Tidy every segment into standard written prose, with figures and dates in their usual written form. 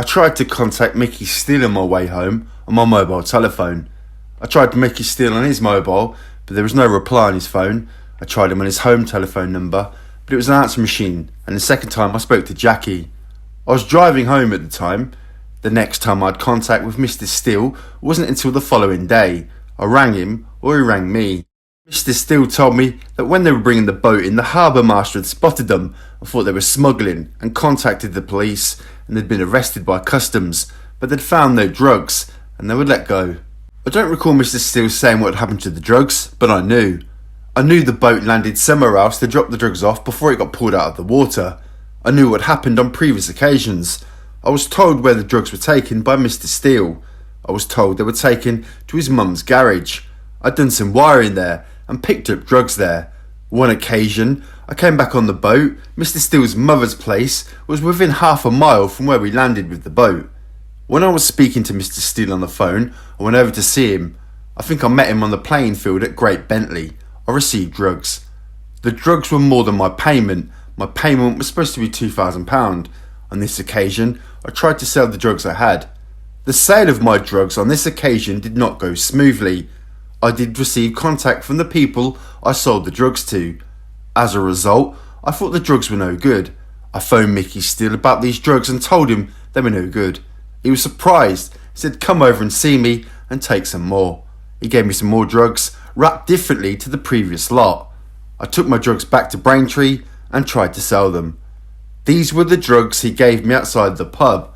tried to contact Mickey Steele on my way home on my mobile telephone. I tried Mickey Steele on his mobile, but there was no reply on his phone. I tried him on his home telephone number, but it was an answer machine, and the second time I spoke to Jackie. I was driving home at the time. The next time I had contact with Mr. Steele wasn't until the following day. I rang him, or he rang me. Mr. Steele told me that when they were bringing the boat in, the harbour master had spotted them and thought they were smuggling and contacted the police, and they'd been arrested by customs, but they'd found no drugs and they were let go. I don't recall Mr. Steele saying what had happened to the drugs, but I knew. I knew the boat landed somewhere else to drop the drugs off before it got pulled out of the water. I knew what happened on previous occasions. I was told where the drugs were taken by Mr. Steele. I was told they were taken to his mum's garage. I'd done some wiring there and picked up drugs there. One occasion, I came back on the boat. Mr. Steele's mother's place was within half a mile from where we landed with the boat. When I was speaking to Mr. Steele on the phone, I went over to see him. I think I met him on the playing field at Great Bentley. I received drugs. The drugs were more than my payment. My payment was supposed to be £2,000. On this occasion, I tried to sell the drugs I had. The sale of my drugs on this occasion did not go smoothly. I did receive contact from the people I sold the drugs to. As a result, I thought the drugs were no good. I phoned Mickey Steele about these drugs and told him they were no good. He was surprised. He said, "Come over and see me and take some more." He gave me some more drugs, wrapped differently to the previous lot. I took my drugs back to Braintree and tried to sell them. These were the drugs he gave me outside the pub.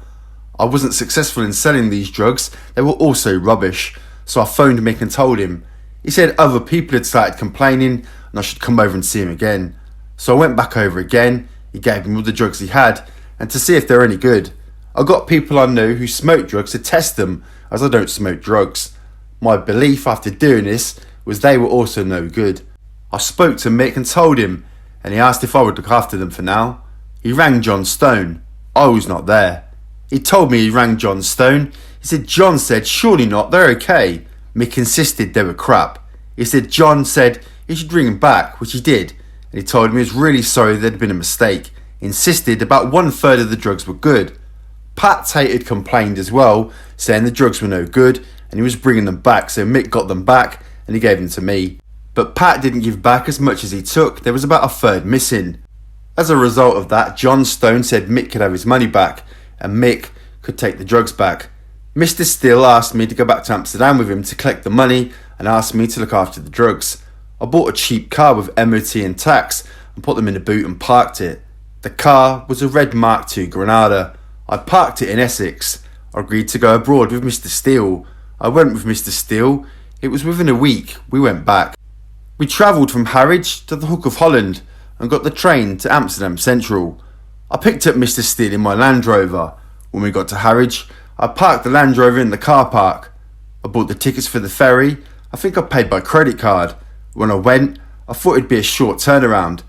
I wasn't successful in selling these drugs. They were also rubbish. So I phoned Mick and told him. He said other people had started complaining and I should come over and see him again. So I went back over again. He gave me all the drugs he had and to see if they were any good. I got people I knew who smoked drugs to test them, as I don't smoke drugs. My belief after doing this was they were also no good. I spoke to Mick and told him, and he asked if I would look after them for now. He rang John Stone. I was not there. He told me he rang John Stone. He said John said surely not, they're okay. Mick insisted they were crap. He said John said he should ring him back, which he did, and he told me he was really sorry there'd been a mistake. He insisted about 1/3 of the drugs were good. Pat Tate had complained as well, saying the drugs were no good and he was bringing them back, so Mick got them back and he gave them to me. But Pat didn't give back as much as he took. There was about 1/3 missing. As a result of that, John Stone said Mick could have his money back and Mick could take the drugs back. Mr. Steele asked me to go back to Amsterdam with him to collect the money and asked me to look after the drugs. I bought a cheap car with MOT and tax and put them in the boot and parked it. The car was a red Mark II Granada. I parked it in Essex. I agreed to go abroad with Mr. Steele. I went with Mr. Steele. It was within a week we went back. We travelled from Harwich to the Hook of Holland and got the train to Amsterdam Central. I picked up Mr. Steele in my Land Rover. When we got to Harwich, I parked the Land Rover in the car park. I bought the tickets for the ferry. I think I paid by credit card. When I went, I thought it'd be a short turnaround.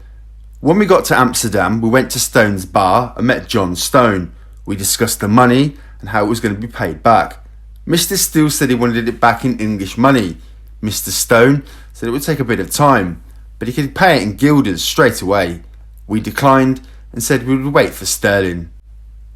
When we got to Amsterdam, we went to Stone's bar and met John Stone. We discussed the money and how it was going to be paid back. Mr. Steele said he wanted it back in English money. Mr. Stone said it would take a bit of time, but he could pay it in guilders straight away. We declined and said we would wait for sterling.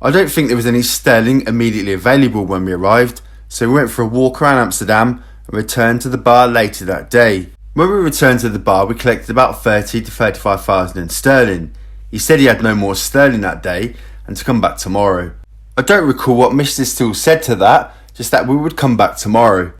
I don't think there was any sterling immediately available when we arrived, so we went for a walk around Amsterdam and returned to the bar later that day. When we returned to the bar, we collected about 30 to 35,000 in sterling. He said he had no more sterling that day and to come back tomorrow. I don't recall what Mr. Steele said to that, just that we would come back tomorrow.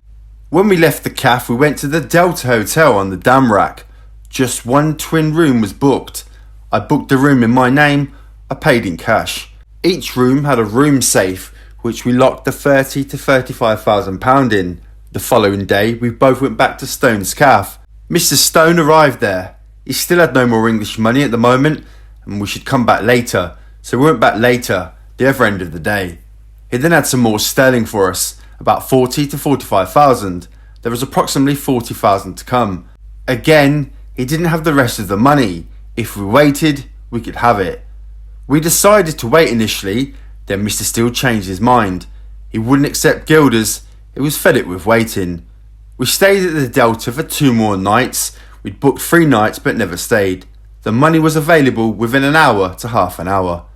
When we left the cafe, we went to the Delta Hotel on the Damrack. Just one twin room was booked. I booked a room in my name. I paid in cash. Each room had a room safe, which we locked the 30 to 35,000 pound in. The following day, we both went back to Stone's cafe. Mr. Stone arrived there. He still had no more English money at the moment, and we should come back later. So we went back later, the other end of the day. He then had some more sterling for us, about 40 to 45,000. There was approximately 40,000 to come. Again, he didn't have the rest of the money. If we waited, we could have it. We decided to wait initially, then Mr. Steele changed his mind. He wouldn't accept guilders. He was fed it with waiting. We stayed at the Delta for 2 more nights. We'd booked 3 nights but never stayed. The money was available within an hour to half an hour.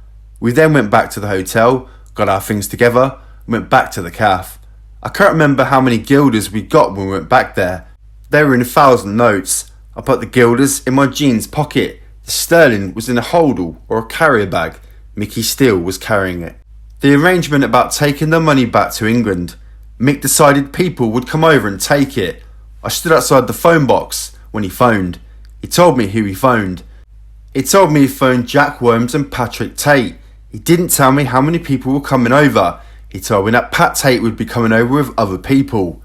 We then went back to the hotel, got our things together, and went back to the calf. I can't remember how many guilders we got when we went back there. They were in 1,000 notes. I put the guilders in my jeans pocket. The sterling was in a holdall or a carrier bag. Mickey Steele was carrying it. The arrangement about taking the money back to England. Mick decided people would come over and take it. I stood outside the phone box when he phoned. He told me who he phoned. He told me he phoned Jack Worms and Patrick Tate. He didn't tell me how many people were coming over. He told me that Pat Tate would be coming over with other people.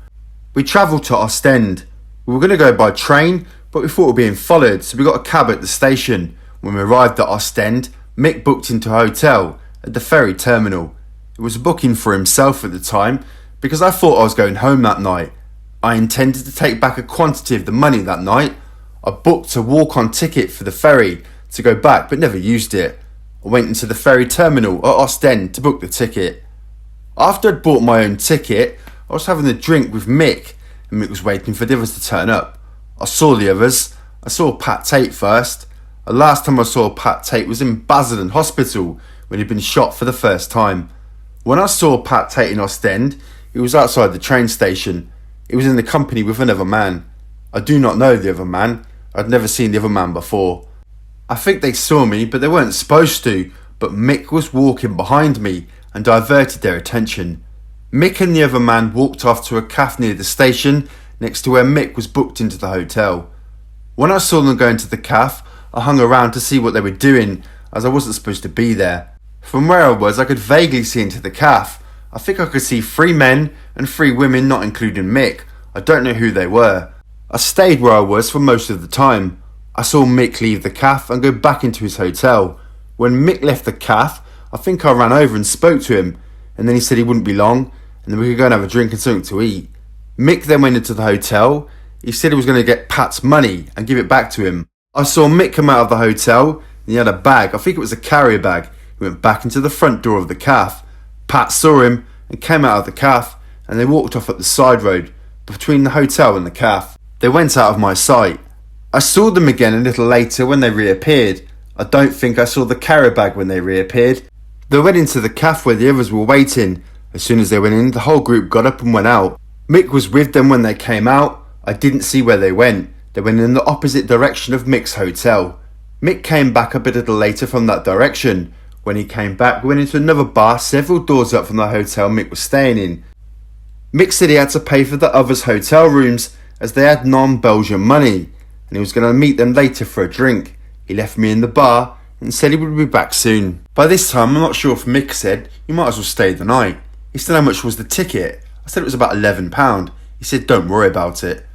We travelled to Ostend. We were going to go by train, but we thought we were being followed, so we got a cab at the station. When we arrived at Ostend, Mick booked into a hotel at the ferry terminal. It was a booking for himself at the time, because I thought I was going home that night. I intended to take back a quantity of the money that night. I booked a walk-on ticket for the ferry to go back, but never used it. I went into the ferry terminal at Ostend to book the ticket. After I'd bought my own ticket, I was having a drink with Mick, and Mick was waiting for the others to turn up. I saw the others. I saw Pat Tate first. The last time I saw Pat Tate was in Basildon Hospital when he'd been shot for the first time. When I saw Pat Tate in Ostend, he was outside the train station. He was in the company with another man. I do not know the other man. I'd never seen the other man before. I think they saw me, but they weren't supposed to, but Mick was walking behind me and diverted their attention. Mick and the other man walked off to a cafe near the station next to where Mick was booked into the hotel. When I saw them go into the cafe, I hung around to see what they were doing, as I wasn't supposed to be there. From where I was, I could vaguely see into the cafe. I think I could see 3 men and 3 women, not including Mick. I don't know who they were. I stayed where I was for most of the time. I saw Mick leave the cafe and go back into his hotel. When Mick left the cafe, I think I ran over and spoke to him, and then he said he wouldn't be long, and then we could go and have a drink and something to eat. Mick then went into the hotel. He said he was going to get Pat's money and give it back to him. I saw Mick come out of the hotel, and he had a bag. I think it was a carrier bag. He went back into the front door of the cafe. Pat saw him and came out of the cafe, and they walked off up the side road between the hotel and the cafe. They went out of my sight. I saw them again a little later when they reappeared. I don't think I saw the carrier bag when they reappeared. They went into the cafe where the others were waiting. As soon as they went in, the whole group got up and went out. Mick was with them when they came out. I didn't see where they went. They went in the opposite direction of Mick's hotel. Mick came back a bit a little later from that direction. When he came back, we went into another bar several doors up from the hotel Mick was staying in. Mick said he had to pay for the others' hotel rooms as they had non-Belgian money, and he was going to meet them later for a drink. He left me in the bar and said he would be back soon. By this time, I'm not sure if Mick said, "You might as well stay the night." He said, "How much was the ticket?" I said it was about £11. He said, "Don't worry about it."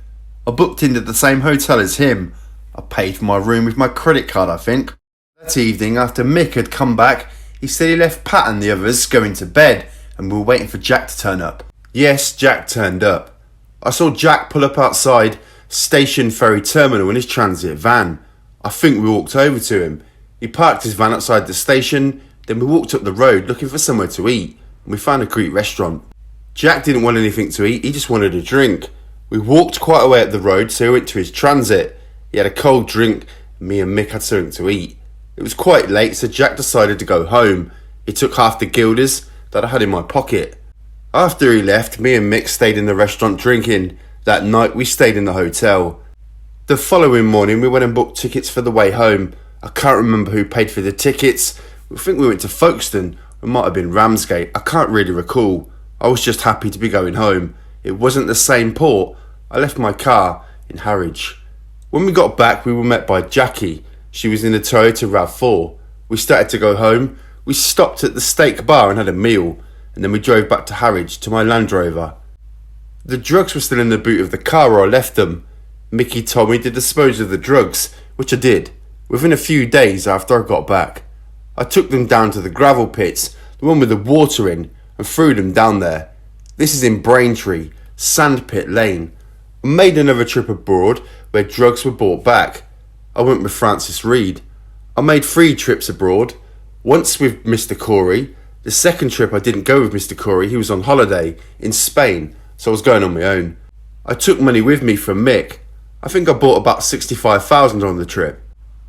I booked into the same hotel as him. I paid for my room with my credit card, I think. That evening, after Mick had come back, he said he left Pat and the others going to bed, and we were waiting for Jack to turn up. Yes, Jack turned up. I saw Jack pull up outside Station Ferry Terminal in his transit van. I think we walked over to him. He parked his van outside the station, then we walked up the road looking for somewhere to eat, and we found a Greek restaurant. Jack didn't want anything to eat, he just wanted a drink. We walked quite a way up the road, so he went to his transit. He had a cold drink, and me and Mick had something to eat. It was quite late, so Jack decided to go home. He took half the guilders that I had in my pocket. After he left, me and Mick stayed in the restaurant drinking. That night we stayed in the hotel. The following morning we went and booked tickets for the way home. I can't remember who paid for the tickets. I think we went to Folkestone. It might have been Ramsgate. I can't really recall. I was just happy to be going home. It wasn't the same port. I left my car in Harwich. When we got back, we were met by Jackie. She was in a Toyota RAV4. We started to go home. We stopped at the steak bar and had a meal, and then we drove back to Harwich to my Land Rover. The drugs were still in the boot of the car where I left them. Mickey told me to dispose of the drugs, which I did, within a few days after I got back. I took them down to the gravel pits, the one with the water in, and threw them down there. This is in Braintree, Sandpit Lane. I made another trip abroad where drugs were brought back. I went with Francis Reed. I made 3 trips abroad, once with Mr. Corey. The second trip I didn't go with Mr. Corey, he was on holiday in Spain, so I was going on my own. I took money with me from Mick. I think I bought about 65,000 on the trip.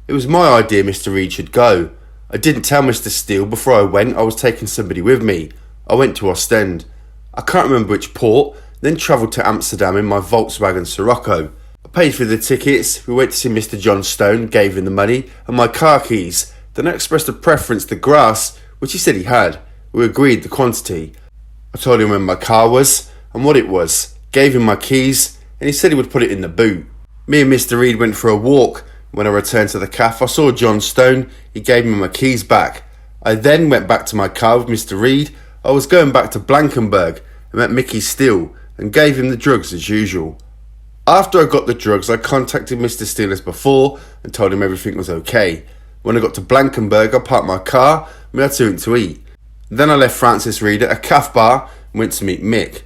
It was my idea Mr. Reed should go. I didn't tell Mr. Steele before I went I was taking somebody with me. I went to Ostend. I can't remember which port, then travelled to Amsterdam in my Volkswagen Sirocco. I paid for the tickets, we went to see Mr. John Stone, gave him the money, and my car keys. Then I expressed a preference to grass, which he said he had. We agreed the quantity. I told him when my car was, and what it was, gave him my keys, and he said he would put it in the boot. Me and Mr. Reed went for a walk. When I returned to the cafe, I saw John Stone, he gave me my keys back. I then went back to my car with Mr. Reed. I was going back to Blankenberg and met Mickey Steele and gave him the drugs as usual. After I got the drugs, I contacted Mr. Steele as before and told him everything was okay. When I got to Blankenberg, I parked my car and we had something to eat. Then I left Francis Reed at a cafe bar and went to meet Mick.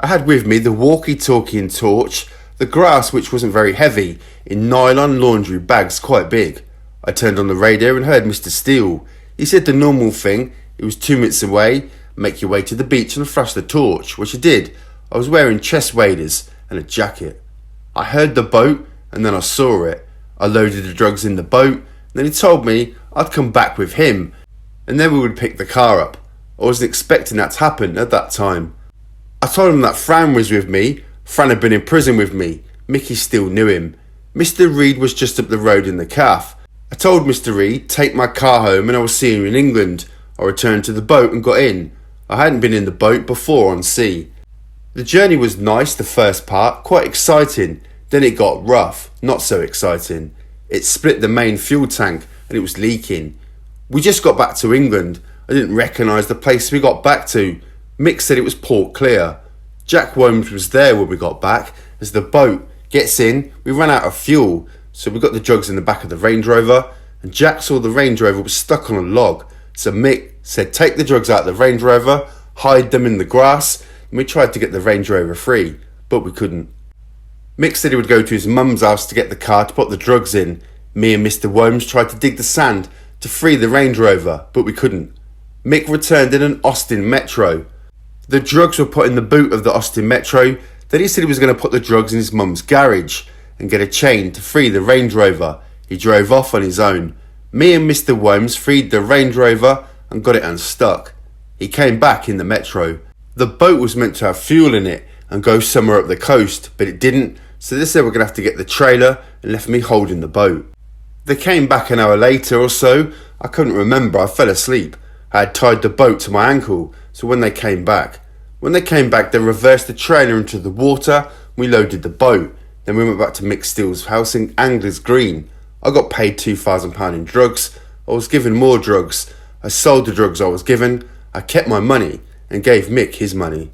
I had with me the walkie-talkie and torch, the grass which wasn't very heavy, in nylon laundry bags quite big. I turned on the radio and heard Mr. Steele. He said the normal thing, it was 2 minutes away, make your way to the beach and flash the torch, which I did. I was wearing chest waders and a jacket. I heard the boat and then I saw it. I loaded the drugs in the boat, and then he told me I'd come back with him and then we would pick the car up. I wasn't expecting that to happen at that time. I told him that Fran was with me. Fran had been in prison with me. Mickey still knew him. Mr. Reed was just up the road in the cafe. I told Mr. Reed, take my car home and I will see him in England. I returned to the boat and got in. I hadn't been in the boat before on sea. The journey was nice, the first part, quite exciting. Then it got rough, not so exciting. It split the main fuel tank and it was leaking. We just got back to England. I didn't recognise the place we got back to. Mick said it was Port Clear. Jack Williams was there when we got back. As the boat gets in, we ran out of fuel, so we got the drugs in the back of the Range Rover, and Jack saw the Range Rover was stuck on a log. So Mick said take the drugs out of the Range Rover, hide them in the grass, and we tried to get the Range Rover free, but we couldn't. Mick said he would go to his mum's house to get the car to put the drugs in. Me and Mr. Williams tried to dig the sand to free the Range Rover, but we couldn't. Mick returned in an Ostend Metro. The drugs were put in the boot of the Ostend Metro. Then he said he was going to put the drugs in his mum's garage and get a chain to free the Range Rover. He drove off on his own. Me and Mr. Williams freed the Range Rover and got it unstuck. He came back in the Metro. The boat was meant to have fuel in it and go somewhere up the coast, but it didn't, so they said we're going to have to get the trailer and left me holding the boat. They came back an hour later or so. I couldn't remember, I fell asleep. I had tied the boat to my ankle, so when they came back, they reversed the trailer into the water. We loaded the boat. Then we went back to Mick Steele's house in Anglers Green. I got paid £2,000 in drugs. I was given more drugs. I sold the drugs I was given. I kept my money and gave Mick his money.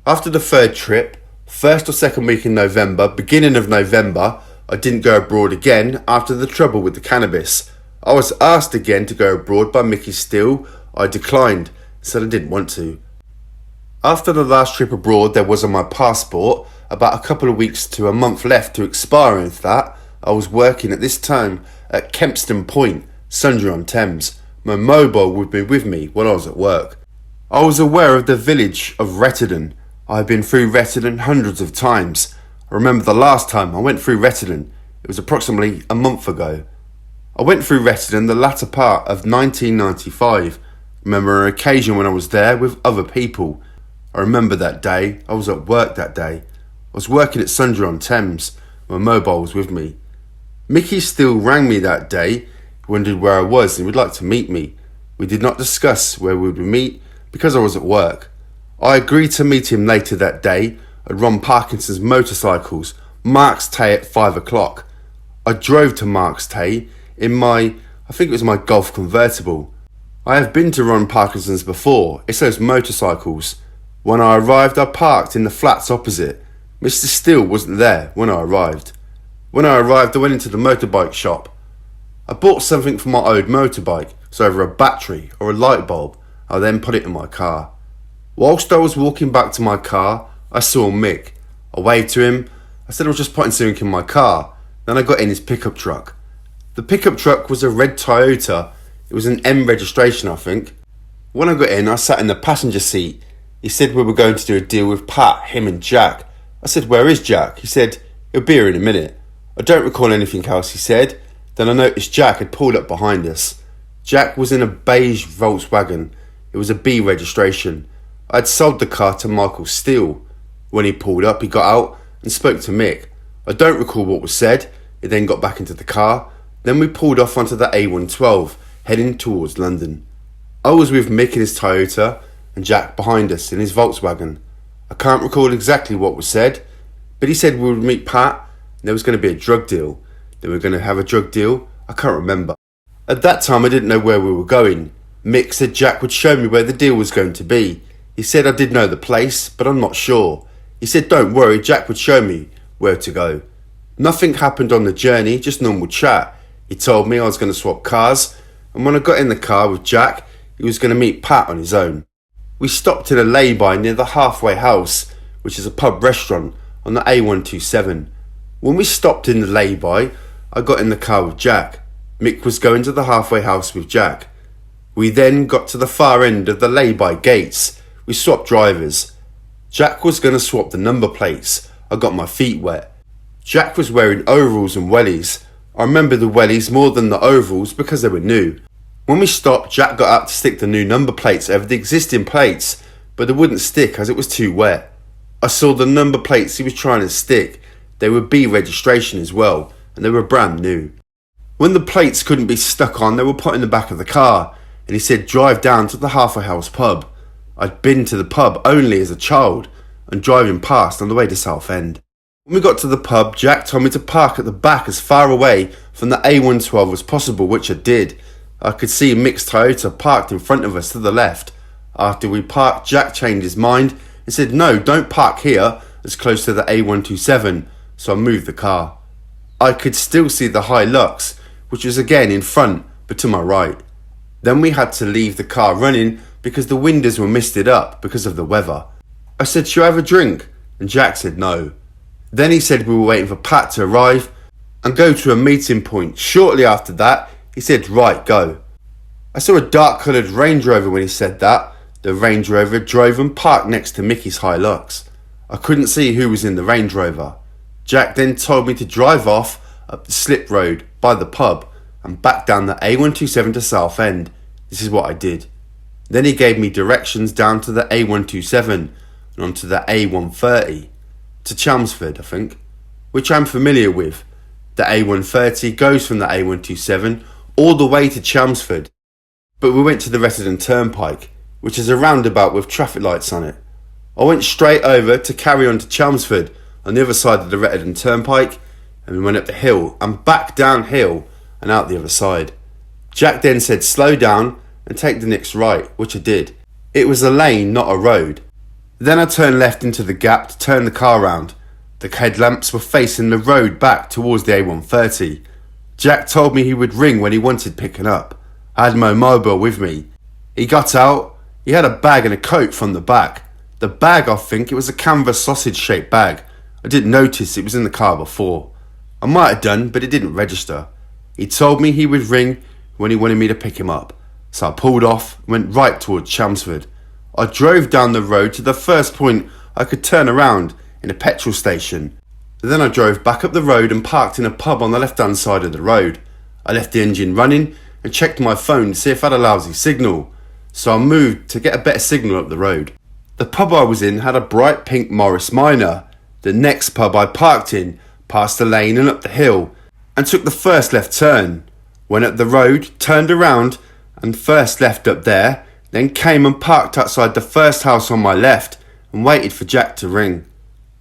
After the third trip, first or second week in November, beginning of November, I didn't go abroad again after the trouble with the cannabis. I was asked again to go abroad by Mickey Steele. I declined, said I didn't want to. After the last trip abroad there was on my passport, about a couple of weeks to a month left to expire and that, I was working at this time at Kempston Point, Sundry-on-Thames. My mobile would be with me while I was at work. I was aware of the village of Retterdon. I had been through Retterdon hundreds of times. I remember the last time I went through Retterdon. It was approximately a month ago. I went through Retterdon the latter part of 1995. I remember an occasion when I was there with other people. I remember that day. I was at work that day. I was working at Sundry-on-Thames. My mobile was with me. Mickey Steele rang me that day. He wondered where I was and would like to meet me. We did not discuss where we would meet because I was at work. I agreed to meet him later that day at Ron Parkinson's Motorcycles, Marks Tay at 5 o'clock. I drove to Marks Tay in my Golf convertible. I have been to Ron Parkinson's before. It's those motorcycles. When I arrived, I parked in the flats opposite. Mr. Steele wasn't there when I arrived. When I arrived, I went into the motorbike shop. I bought something for my old motorbike, so over a battery or a light bulb. I then put it in my car. Whilst I was walking back to my car, I saw Mick. I waved to him. I said I was just putting something in my car. Then I got in his pickup truck. The pickup truck was a red Toyota. It was an M registration, I think. When I got in, I sat in the passenger seat. He said we were going to do a deal with Pat, him and Jack. I said, where is Jack? He said, he'll be here in a minute. I don't recall anything else he said. Then I noticed Jack had pulled up behind us. Jack was in a beige Volkswagen. It was a B registration. I'd sold the car to Michael Steele. When he pulled up, he got out and spoke to Mick. I don't recall what was said. He then got back into the car. Then we pulled off onto the A112, heading towards London. I was with Mick in his Toyota and Jack behind us in his Volkswagen. I can't recall exactly what was said, but he said we would meet Pat and there was going to be a drug deal. They were going to have a drug deal. I can't remember. At that time I didn't know where we were going. Mick said Jack would show me where the deal was going to be. He said I did know the place, but I'm not sure. He said don't worry, Jack would show me where to go. Nothing happened on the journey, just normal chat. He told me I was going to swap cars, and when I got in the car with Jack, he was going to meet Pat on his own. We stopped in a lay-by near the Halfway House, which is a pub restaurant on the A127. When we stopped in the lay-by, I got in the car with Jack. Mick was going to the Halfway House with Jack. We then got to the far end of the lay-by gates. We swapped drivers. Jack was going to swap the number plates. I got my feet wet. Jack was wearing overalls and wellies. I remember the wellies more than the overalls because they were new. When we stopped, Jack got out to stick the new number plates over the existing plates, but they wouldn't stick as it was too wet. I saw the number plates he was trying to stick. They were B registration as well, and they were brand new. When the plates couldn't be stuck on, they were put in the back of the car, and he said drive down to the Halfway House pub. I'd been to the pub only as a child, and driving past on the way to Southend. When we got to the pub, Jack told me to park at the back as far away from the A112 as possible, which I did. I could see Mick's Toyota parked in front of us to the left. After we parked, Jack changed his mind and said no, don't park here as close to the A127, so I moved the car. I could still see the Hilux, which was again in front but to my right. Then we had to leave the car running because the windows were misted up because of the weather. I said, shall I have a drink? And Jack said no. Then he said we were waiting for Pat to arrive and go to a meeting point. Shortly after that, he said, right, go. I saw a dark coloured Range Rover when he said that. The Range Rover drove and parked next to Mickey's Hilux. I couldn't see who was in the Range Rover. Jack then told me to drive off up the slip road by the pub and back down the A127 to Southend. This is what I did. Then he gave me directions down to the A127 and onto the A130 to Chelmsford, I think, which I'm familiar with. The A130 goes from the A127 all the way to Chelmsford, but we went to the Resident Turnpike, which is a roundabout with traffic lights on it. I went straight over to carry on to Chelmsford on the other side of the Resident Turnpike, and we went up the hill and back downhill and out the other side. Jack then said slow down and take the next right, which I did. It was a lane, not a road. Then I turned left into the gap to turn the car round. The headlamps were facing the road back towards the A130. Jack told me he would ring when he wanted picking up. I had my mobile with me. He got out. He had a bag and a coat from the back. The bag, I think it was a canvas sausage shaped bag. I didn't notice it was in the car before. I might have done, but it didn't register. He told me he would ring when he wanted me to pick him up. So I pulled off and went right towards Chelmsford. I drove down the road to the first point I could turn around in a petrol station. Then I drove back up the road and parked in a pub on the left hand side of the road. I left the engine running and checked my phone to see if I had a lousy signal. So I moved to get a better signal up the road. The pub I was in had a bright pink Morris Minor. The next pub I parked in passed the lane and up the hill and took the first left turn. Went up the road, turned around and first left up there, then came and parked outside the first house on my left and waited for Jack to ring.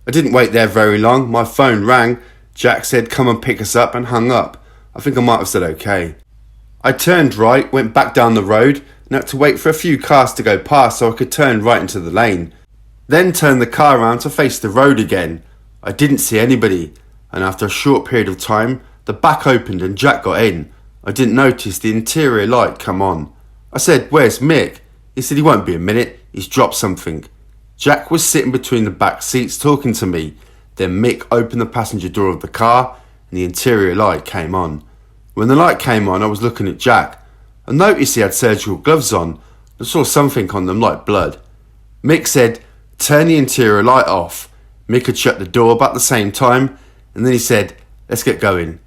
I didn't wait there very long. My phone rang. Jack said come and pick us up and hung up. I think I might have said okay. I turned right, went back down the road and had to wait for a few cars to go past so I could turn right into the lane. Then turned the car around to face the road again. I didn't see anybody, and after a short period of time the back opened and Jack got in. I didn't notice the interior light come on. I said, where's Mick? He said he won't be a minute, he's dropped something. Jack was sitting between the back seats talking to me. Then Mick opened the passenger door of the car and the interior light came on. When the light came on, I was looking at Jack. I noticed he had surgical gloves on. I saw something on them like blood. Mick said, turn the interior light off. Mick had shut the door about the same time, and then he said, let's get going.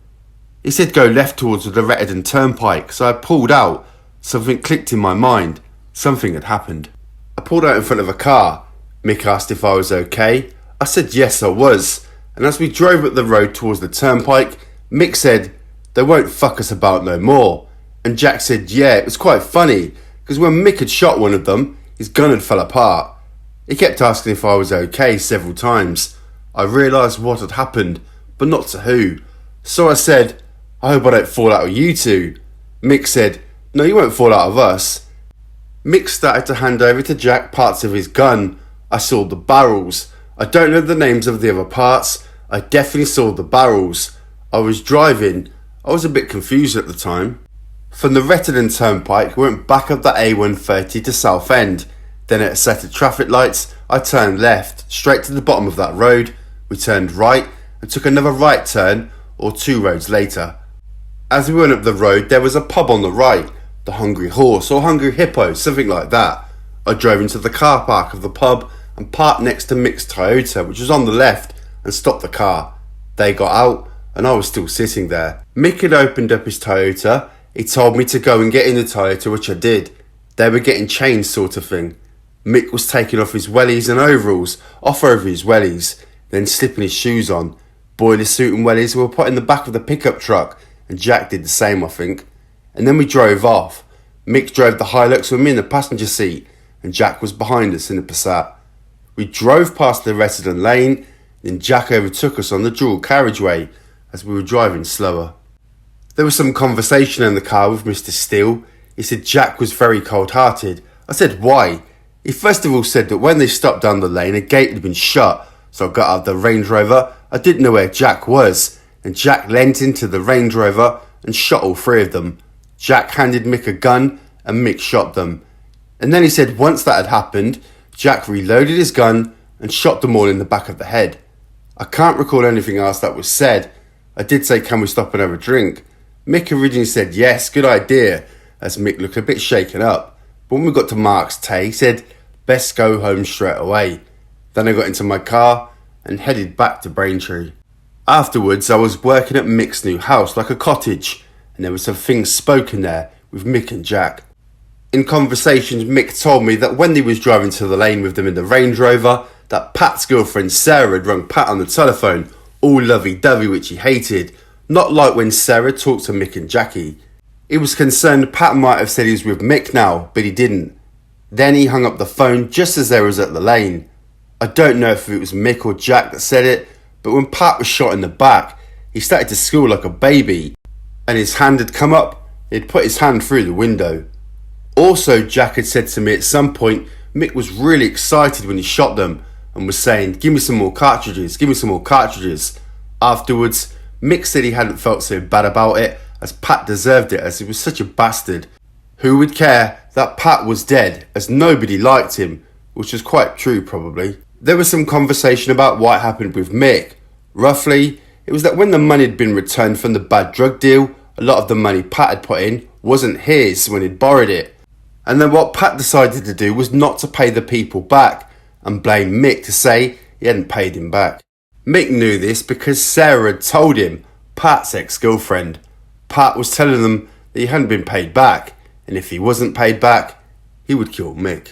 He said go left towards the Rettendon Turnpike, so I pulled out. Something clicked in my mind. Something had happened. I pulled out in front of a car. Mick asked if I was okay. I said yes, I was. And as we drove up the road towards the turnpike, Mick said, "They won't fuck us about no more." And Jack said, yeah, it was quite funny, because when Mick had shot one of them, his gun had fell apart. He kept asking if I was okay several times. I realised what had happened, but not to who. So I said, "I hope I don't fall out with you two." Mick said, "No, you won't fall out of us." Mick started to hand over to Jack parts of his gun. I saw the barrels. I don't know the names of the other parts. I definitely saw the barrels. I was driving. I was a bit confused at the time. From the Rettendon Turnpike, we went back up the A130 to Southend. Then at a set of traffic lights, I turned left, straight to the bottom of that road. We turned right and took another right turn, or 2 roads later. As we went up the road, there was a pub on the right, the Hungry Horse or Hungry Hippo, something like that. I drove into the car park of the pub and parked next to Mick's Toyota, which was on the left, and stopped the car. They got out and I was still sitting there. Mick had opened up his Toyota. He told me to go and get in the Toyota, which I did. They were getting changed, sort of thing. Mick was taking off his wellies and overalls, off over his wellies, then slipping his shoes on. Boiler suit and wellies were put in the back of the pickup truck, and Jack did the same, I think. And then we drove off. Mick drove the Hilux with me in the passenger seat, and Jack was behind us in the Passat. We drove past the Rettendon lane, then Jack overtook us on the dual carriageway as we were driving slower. There was some conversation in the car with Mr. Steele. He said Jack was very cold-hearted. I said, why? He first of all said that when they stopped down the lane, a gate had been shut, so I got out of the Range Rover. I didn't know where Jack was, and Jack leant into the Range Rover and shot all 3 of them. Jack handed Mick a gun, and Mick shot them. And then he said once that had happened, Jack reloaded his gun and shot them all in the back of the head. I can't recall anything else that was said. I did say, "Can we stop and have a drink?" Mick originally said yes, good idea, as Mick looked a bit shaken up. But when we got to Mark's Tay, he said, "Best go home straight away." Then I got into my car and headed back to Braintree. Afterwards, I was working at Mick's new house, like a cottage, and there were some things spoken there with Mick and Jack. In conversations, Mick told me that when he was driving to the lane with them in the Range Rover, that Pat's girlfriend Sarah had rung Pat on the telephone, all lovey-dovey, which he hated, not like when Sarah talked to Mick and Jackie. He was concerned Pat might have said he was with Mick now, but he didn't. Then he hung up the phone just as they was at the lane. I don't know if it was Mick or Jack that said it, but when Pat was shot in the back, he started to squeal like a baby, and his hand had come up. He'd put his hand through the window. Also, Jack had said to me at some point, Mick was really excited when he shot them and was saying, "Give me some more cartridges, give me some more cartridges." Afterwards, Mick said he hadn't felt so bad about it, as Pat deserved it, as he was such a bastard. Who would care that Pat was dead, as nobody liked him, which was quite true probably. There was some conversation about what happened with Mick. Roughly, it was that when the money had been returned from the bad drug deal, a lot of the money Pat had put in wasn't his when he'd borrowed it. And then what Pat decided to do was not to pay the people back, and blame Mick to say he hadn't paid him back. Mick knew this because Sarah had told him, Pat's ex-girlfriend. Pat was telling them that he hadn't been paid back, and if he wasn't paid back, he would kill Mick.